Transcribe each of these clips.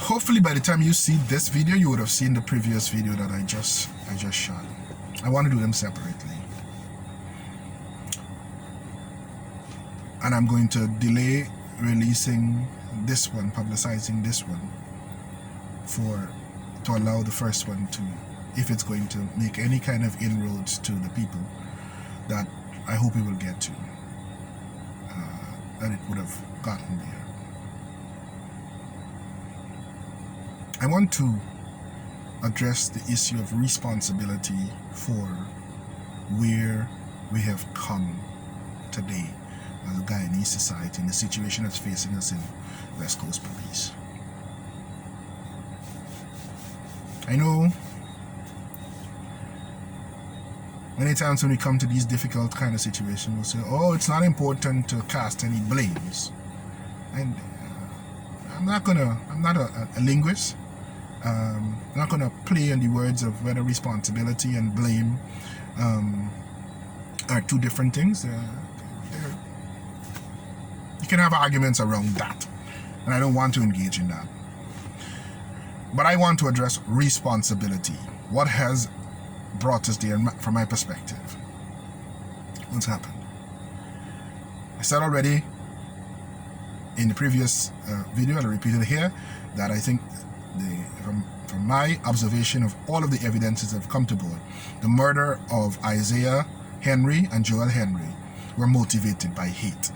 Hopefully by the time you see this video, you would have seen the previous video that I just shot. I want to do them separately. And I'm going to delay releasing this one, publicizing this one, to allow the first one to, if it's going to make any kind of inroads to the people that I hope it will get to, that it would have gotten there. I want to address the issue of responsibility for where we have come today as a Guyanese society and the situation that's facing us in West Coast Police. I know many times when we come to these difficult kind of situations, we'll say, oh, it's not important to cast any blames. And I'm not a linguist. I'm not going to play on the words of whether responsibility and blame are two different things. You can have arguments around that, and I don't want to engage in that. But I want to address responsibility. What has brought us there from my perspective? What's happened? I said already in the previous video, and I repeated here, that I think from my observation of all of the evidences that have come to board, the murder of Isaiah Henry and Joel Henry were motivated by hate.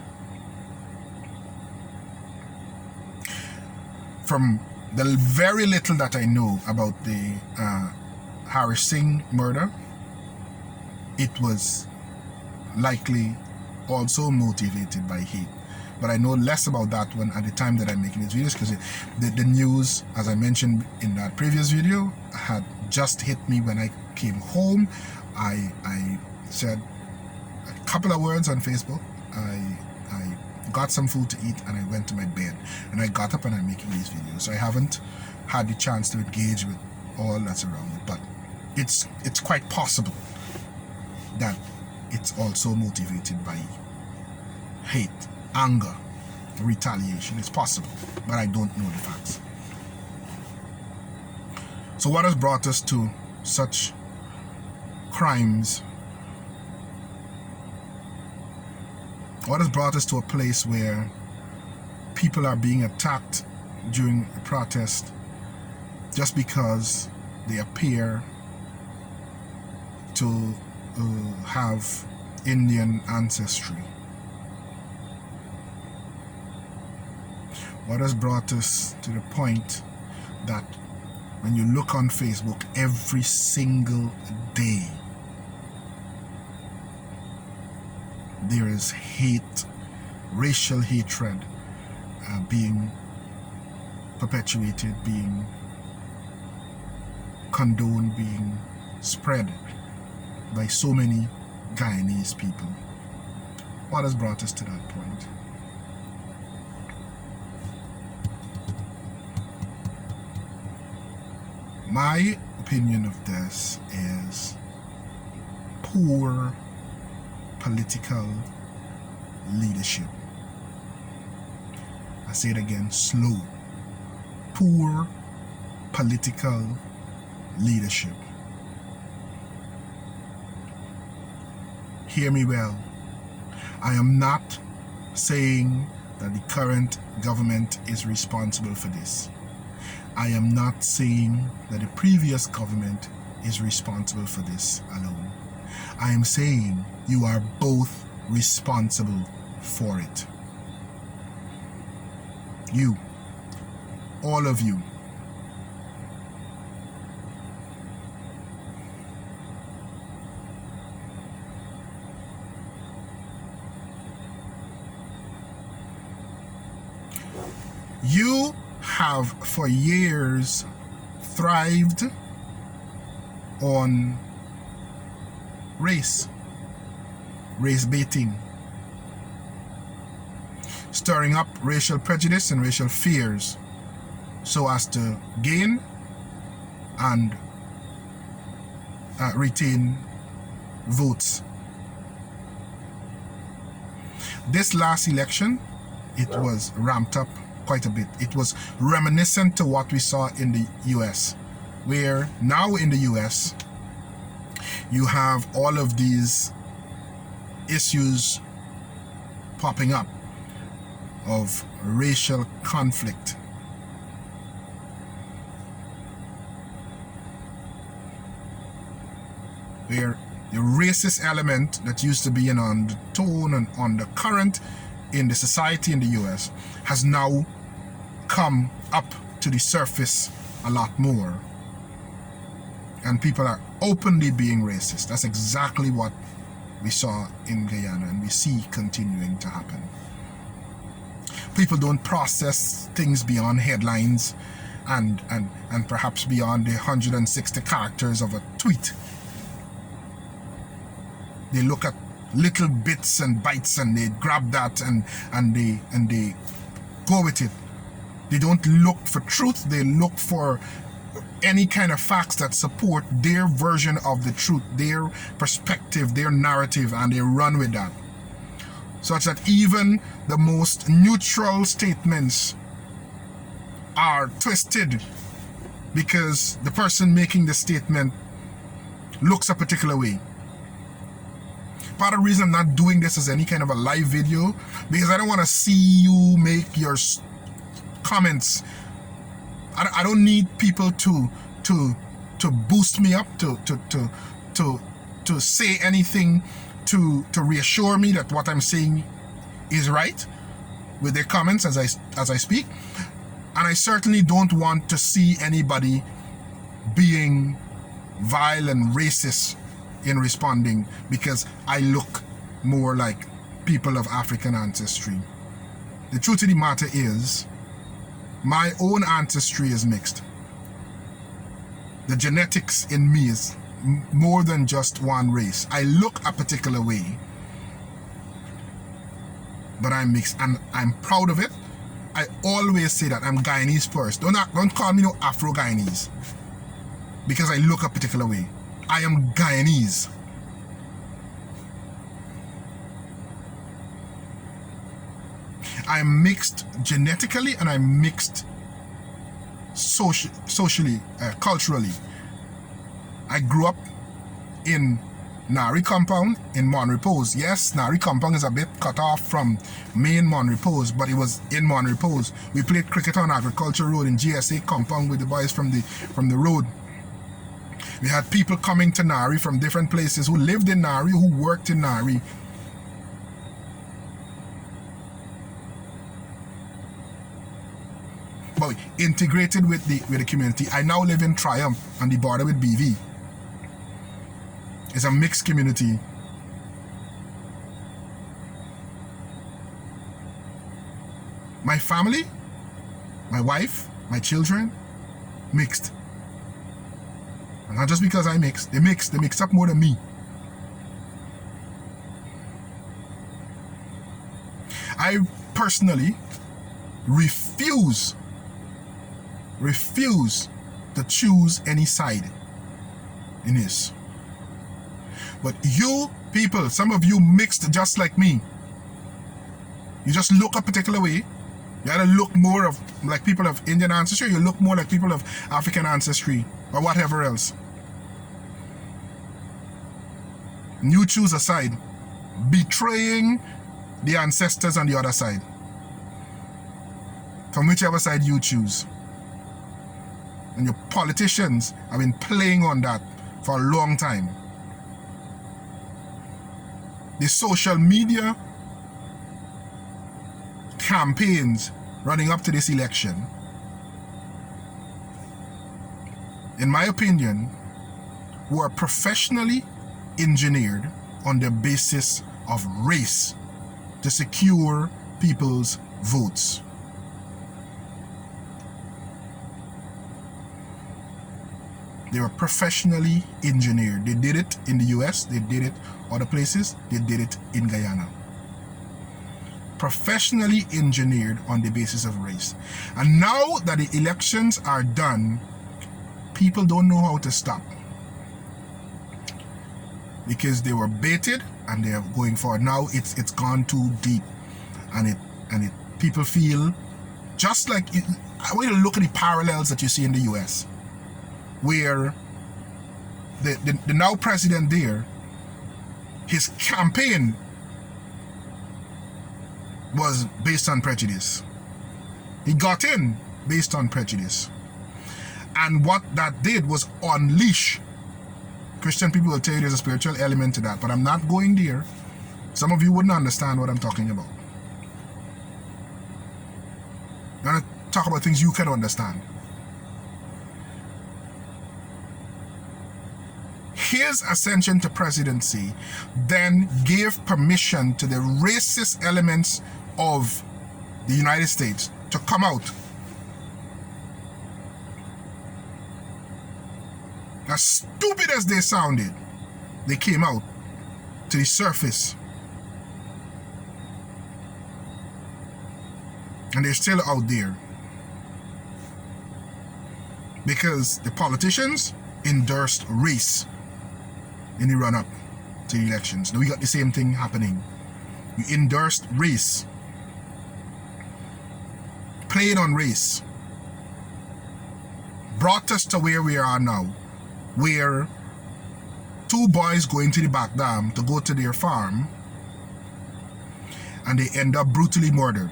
From the very little that I know about the Harris Singh murder, it was likely also motivated by hate. But I know less about that one at the time that I'm making these videos, because the news, as I mentioned in that previous video, had just hit me when I came home. I said a couple of words on Facebook. I got some food to eat and I went to my bed. And I got up and I'm making these videos. So I haven't had the chance to engage with all that's around it. But it's quite possible that it's also motivated by hate, anger, retaliation. It's possible, but I don't know the facts. So what has brought us to such crimes? What has brought us to a place where people are being attacked during a protest just because they appear to have Indian ancestry? What has brought us to the point that when you look on Facebook every single day, there is hate, racial hatred being perpetuated, being condoned, being spread by so many Guyanese people? What has brought us to that point? My opinion of this is poor political leadership. I say it again, slow. Poor political leadership. Hear me well. I am not saying that the current government is responsible for this. I am not saying that the previous government is responsible for this alone. I am saying you are both responsible for it. You, all of you. You have for years thrived on race baiting, stirring up racial prejudice and racial fears so as to gain and retain votes. This last election, it was ramped up quite a bit. It was reminiscent to what we saw in the US, where now in the US, you have all of these issues popping up of racial conflict. Where the racist element that used to be an undertone and undercurrent in the society in the US has now come up to the surface a lot more. And people are openly being racist. That's exactly what we saw in Guyana and we see continuing to happen. People don't process things beyond headlines and perhaps beyond the 160 characters of a tweet. They look at little bits and bytes and they grab that and they go with it. They don't look for truth, they look for any kind of facts that support their version of the truth, their perspective, their narrative, and they run with that. Such that even the most neutral statements are twisted because the person making the statement looks a particular way. Part of the reason I'm not doing this as any kind of a live video, because I don't want to see you make your comments. I don't need people to boost me up, to say anything to reassure me that what I'm saying is right with their comments as I speak. And I certainly don't want to see anybody being vile and racist in responding because I look more like people of African ancestry. The truth of the matter is, my own ancestry is mixed. The genetics in me is more than just one race. I look a particular way, but I'm mixed and I'm proud of it. I always say that I'm Guyanese first. Don't call me no Afro-Guyanese because I look a particular way. I am Guyanese. I'm mixed genetically and I'm mixed socially, culturally. I grew up in Nari compound in Mon Repose. Yes, Nari compound is a bit cut off from main Mon Repose, but it was in Mon Repose. We played cricket on Agriculture Road in GSA compound with the boys from the road. We had people coming to Nari from different places who lived in Nari, who worked in Nari. But integrated with the community. I now live in Triumph on the border with BV. It's a mixed community. My family, my wife, my children, mixed. And not just because I mix, they mix up more than me. I personally refuse to choose any side in this. But you people, some of you mixed just like me. You just look a particular way. You either look more of like people of Indian ancestry, you look more like people of African ancestry, or whatever else. And you choose a side, betraying the ancestors on the other side. From whichever side you choose. And your politicians have been playing on that for a long time. The social media campaigns running up to this election, in my opinion, were professionally engineered on the basis of race to secure people's votes. They were professionally engineered. They did it in the US, they did it other places, they did it in Guyana. Professionally engineered on the basis of race. And now that the elections are done, people don't know how to stop. Because they were baited and they are going forward. Now it's gone too deep. And people feel Just like, I want you to look at the parallels that you see in the US, where the now president there, his campaign was based on prejudice. He got in based on prejudice. And what that did was unleash. Christian people will tell you there's a spiritual element to that, but I'm not going there. Some of you wouldn't understand what I'm talking about. I'm going to talk about things you can understand. His ascension to presidency then gave permission to the racist elements of the United States to come out. As stupid as they sounded, they came out to the surface. And they're still out there. Because the politicians endorsed race in the run-up to the elections. Now we got the same thing happening. You endorsed race. Played on race. Brought us to where we are now, where two boys go into the back dam to go to their farm and they end up brutally murdered.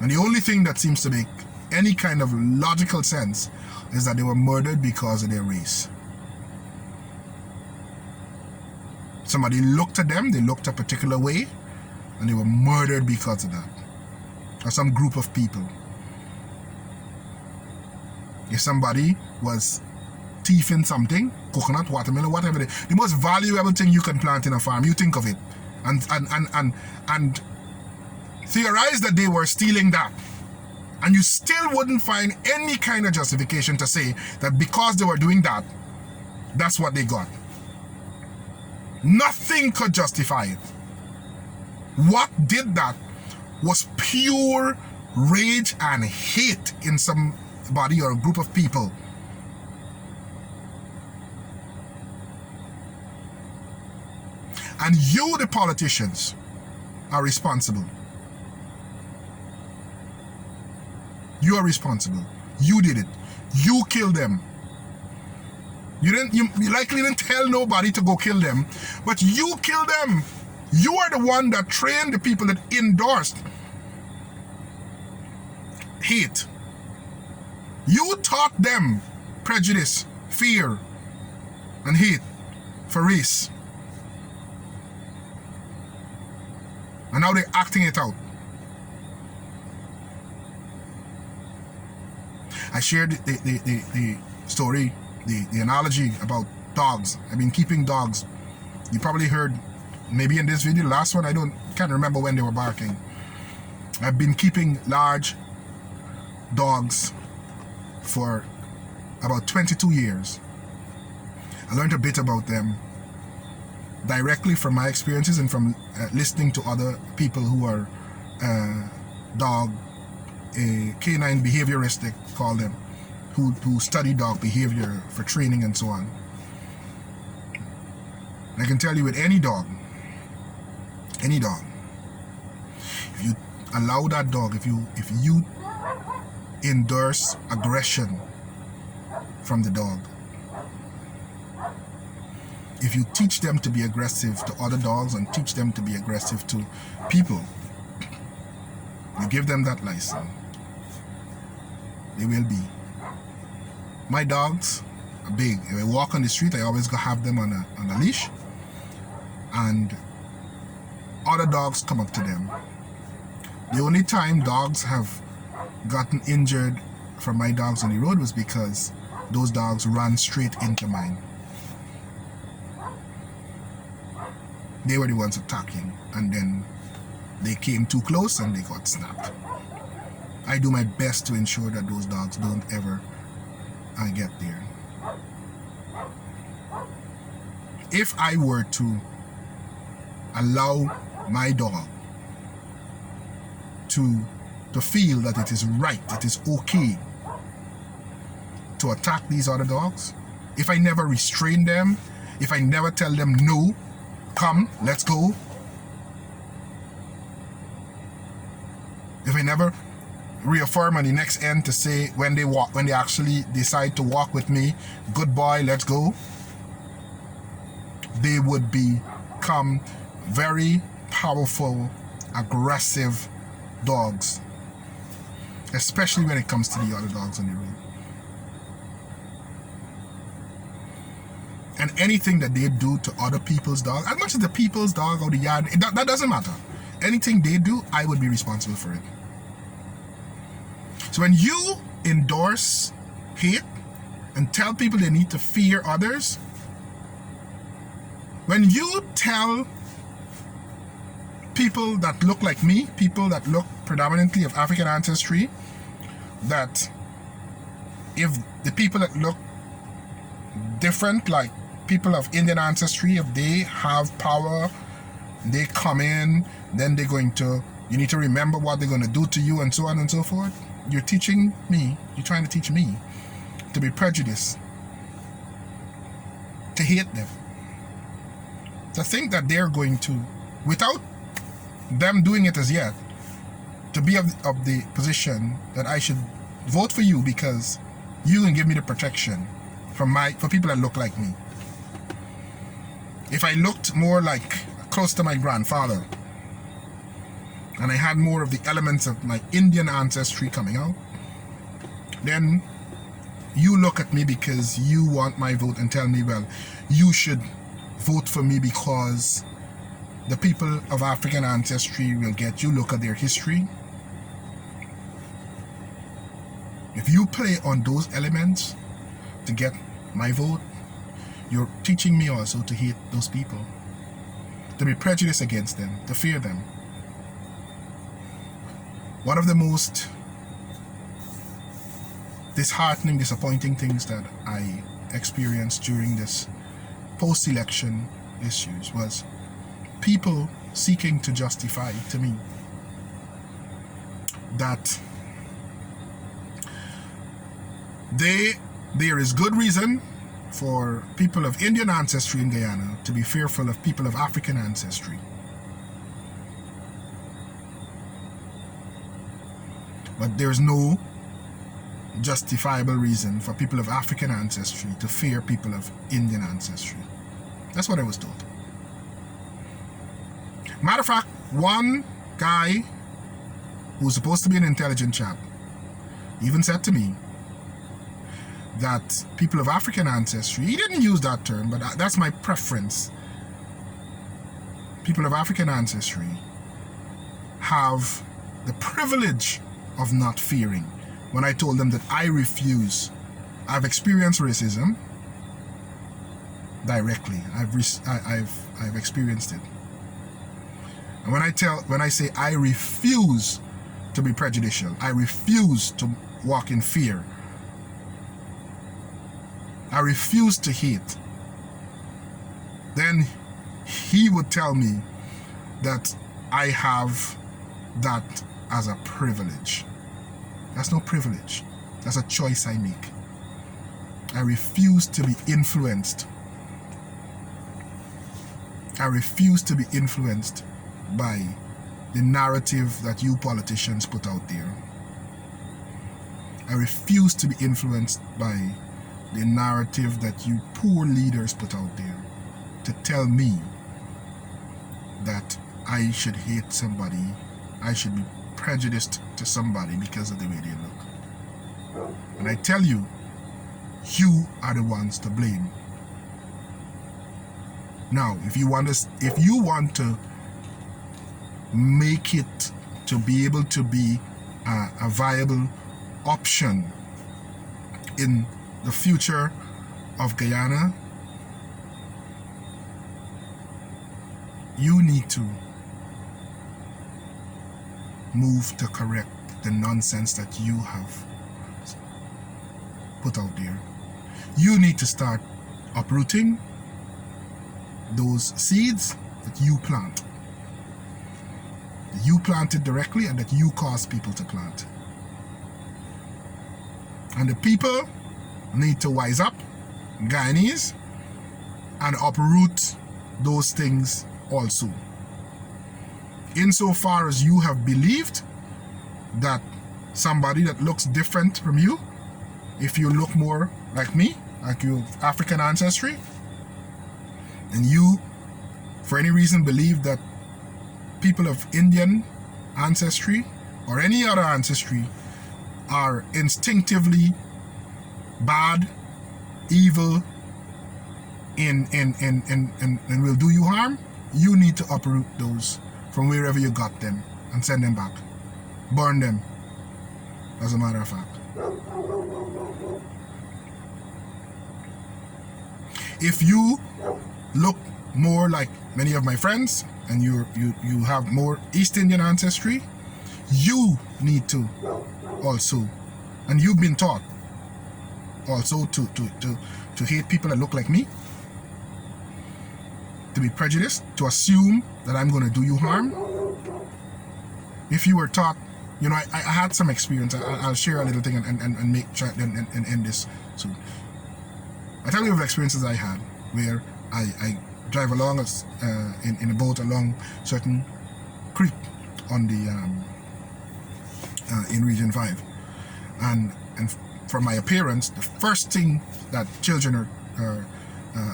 And the only thing that seems to make any kind of logical sense is that they were murdered because of their race. Somebody looked at them, they looked a particular way, and they were murdered because of that. Or some group of people. If somebody was thieving something, coconut, watermelon, whatever, the most valuable thing you can plant in a farm, you think of it. And theorize that they were stealing that. And you still wouldn't find any kind of justification to say that because they were doing that, that's what they got. Nothing could justify it. What did that was pure rage and hate in somebody or a group of people. And you, the politicians, are responsible. You are responsible. You did it. You killed them. You likely didn't tell nobody to go kill them, but you killed them. You are the one that trained the people that endorsed hate. You taught them prejudice, fear, and hate for race. And now they're acting it out. I shared the story, the analogy about dogs. I've been keeping dogs. You probably heard, maybe in this video, the last one, can't remember when they were barking. I've been keeping large dogs for about 22 years. I learned a bit about them directly from my experiences and from listening to other people who are canine behavioristic, call them, who study dog behavior for training and so on. And I can tell you with any dog, if you allow that dog, if you endorse aggression from the dog, if you teach them to be aggressive to other dogs and teach them to be aggressive to people, you give them that license, they will be. My dogs are big. If I walk on the street, I always have them on a leash, and other dogs come up to them. The only time dogs have gotten injured from my dogs on the road was because those dogs ran straight into mine. They were the ones attacking, and then they came too close and they got snapped. I do my best to ensure that those dogs don't ever get there. If I were to allow my dog to feel that it is right, it is okay to attack these other dogs, if I never restrain them, if I never tell them, no, come, let's go, if I never reaffirm on the next end to say when they actually decide to walk with me, good boy, let's go, they would become very powerful, aggressive dogs, especially when it comes to the other dogs on the road. And anything that they do to other people's dog, as much as the people's dog or the yard, that doesn't matter. Anything they do, I would be responsible for it. So when you endorse hate and tell people they need to fear others, when you tell people that look like me, people that look predominantly of African ancestry, that if the people that look different, like people of Indian ancestry, if they have power, they come in, then they're going to, you need to remember what they're going to do to you, and so on and so forth. You're teaching me, you're trying to teach me to be prejudiced, to hate them, to think that they're going to, without them doing it as yet, to be of the position that I should vote for you because you can give me the protection for people that look like me. If I looked more like close to my grandfather and I had more of the elements of my Indian ancestry coming out, then you look at me because you want my vote and tell me, well, you should vote for me because the people of African ancestry will get you. Look at their history. If you play on those elements to get my vote, you're teaching me also to hate those people, to be prejudiced against them, to fear them. One of the most disheartening, disappointing things that I experienced during this post-election issues was people seeking to justify to me that there is good reason for people of Indian ancestry in Guyana to be fearful of people of African ancestry. But there's no justifiable reason for people of African ancestry to fear people of Indian ancestry. That's what I was told. Matter of fact, one guy who's supposed to be an intelligent chap even said to me that people of African ancestry, he didn't use that term, but that's my preference. People of African ancestry have the privilege of not fearing. When I told them that I refuse, I've experienced racism directly. I've experienced it. And when I say I refuse to be prejudicial, I refuse to walk in fear, I refuse to hate, then he would tell me that I have that as a privilege. That's no privilege. That's a choice I make. I refuse to be influenced. I refuse to be influenced by the narrative that you politicians put out there. I refuse to be influenced by the narrative that you poor leaders put out there to tell me that I should hate somebody, I should be prejudiced to somebody because of the way they look. And I tell you, you are the ones to blame. Now, if you want to make it to be able to be a viable option in the future of Guyana, you need to move to correct the nonsense that you have put out there. You need to start uprooting those seeds that you plant. That you planted directly and that you cause people to plant. And the people need to wise up, Guyanese, and uproot those things also. Insofar as you have believed that somebody that looks different from you, if you look more like me, like you have African ancestry, and you, for any reason, believe that people of Indian ancestry or any other ancestry are instinctively bad, evil, and will do you harm, you need to uproot those from wherever you got them and send them back. Burn them, as a matter of fact. If you look more like many of my friends and you have more East Indian ancestry, you need to also, and you've been taught also to hate people that look like me, to be prejudiced, to assume that I'm going to do you harm. If you were taught, you know, I had some experience. I'll share a little thing and make try and end this soon. I tell you of experiences I had where I drive along in a boat along certain creek on the in Region 5, and from my appearance, the first thing that children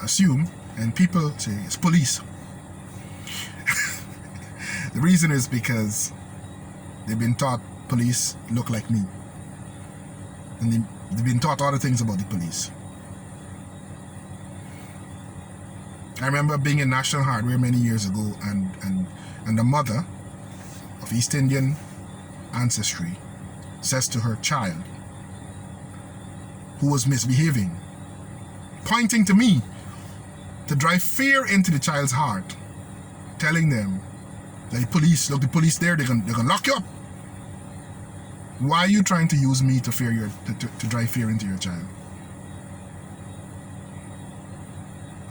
assume and people say is police. The reason is because they've been taught police look like me, and they've been taught other things about the police. I remember being in National Hardware many years ago, and the mother of East Indian ancestry says to her child who was misbehaving, pointing to me, to drive fear into the child's heart, telling them that the police, look, the police there, they're gonna lock you up. Why are you trying to use me to fear to drive fear into your child?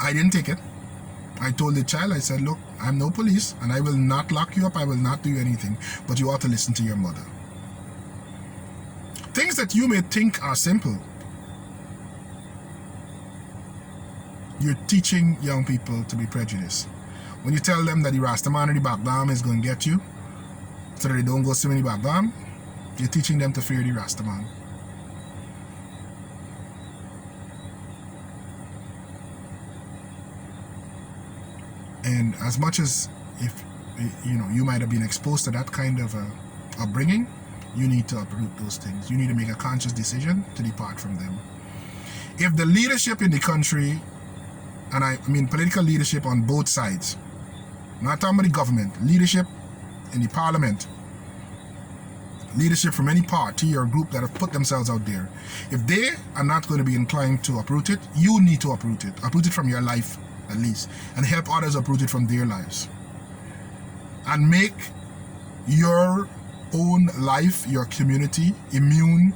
I didn't take it. I told the child, I said, look, I'm no police and I will not lock you up, I will not do anything, but you ought to listen to your mother. Things that you may think are simple, you're teaching young people to be prejudiced. When you tell them that the Rastaman or the Bagdam is going to get you, so that they don't go swim in the Bagdam, you're teaching them to fear the Rastaman. And as much as if you might have been exposed to that kind of upbringing, you need to uproot those things. You need to make a conscious decision to depart from them. If the leadership in the country, and I mean political leadership on both sides, not talking about the government, leadership in the parliament, leadership from any party or group that have put themselves out there, if they are not going to be inclined to uproot it, you need to uproot it. Uproot it from your life, at least, and help others uproot it from their lives. And make your own life, your community, immune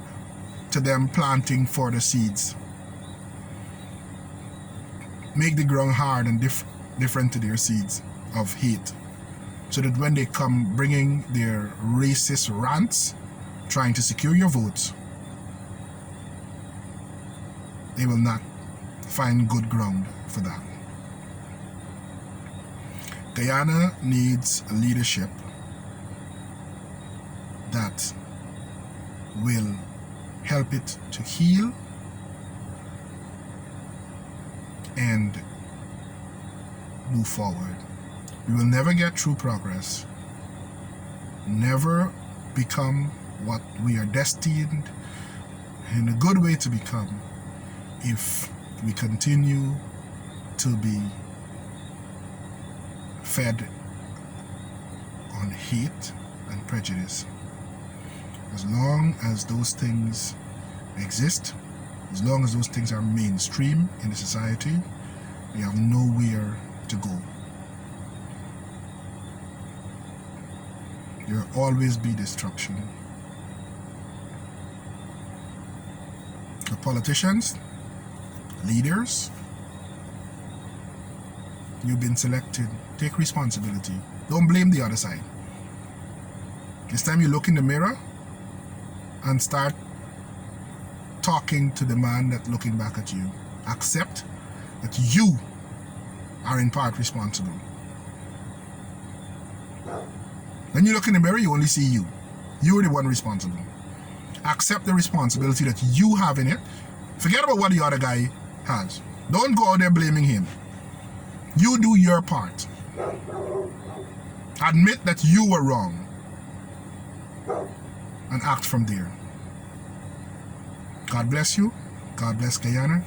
to them planting further seeds. Make the ground hard and different to their seeds of hate, so that when they come bringing their racist rants, trying to secure your votes, they will not find good ground for that. Guyana needs a leadership that will help it to heal and move forward. We will never get true progress, never become what we are destined in a good way to become, if we continue to be fed on hate and prejudice. As long as those things exist, as long as those things are mainstream in the society, we have nowhere to go. There will always be destruction. The politicians, leaders, you've been selected. Take responsibility. Don't blame the other side. It's time you look in the mirror and start talking to the man that's looking back at you. Accept that you are in part responsible. When you look in the mirror, you only see you. You're the one responsible. Accept the responsibility that you have in it. Forget about what the other guy has. Don't go out there blaming him. You do your part. Admit that you were wrong. And act from there. God bless you. God bless Guyana.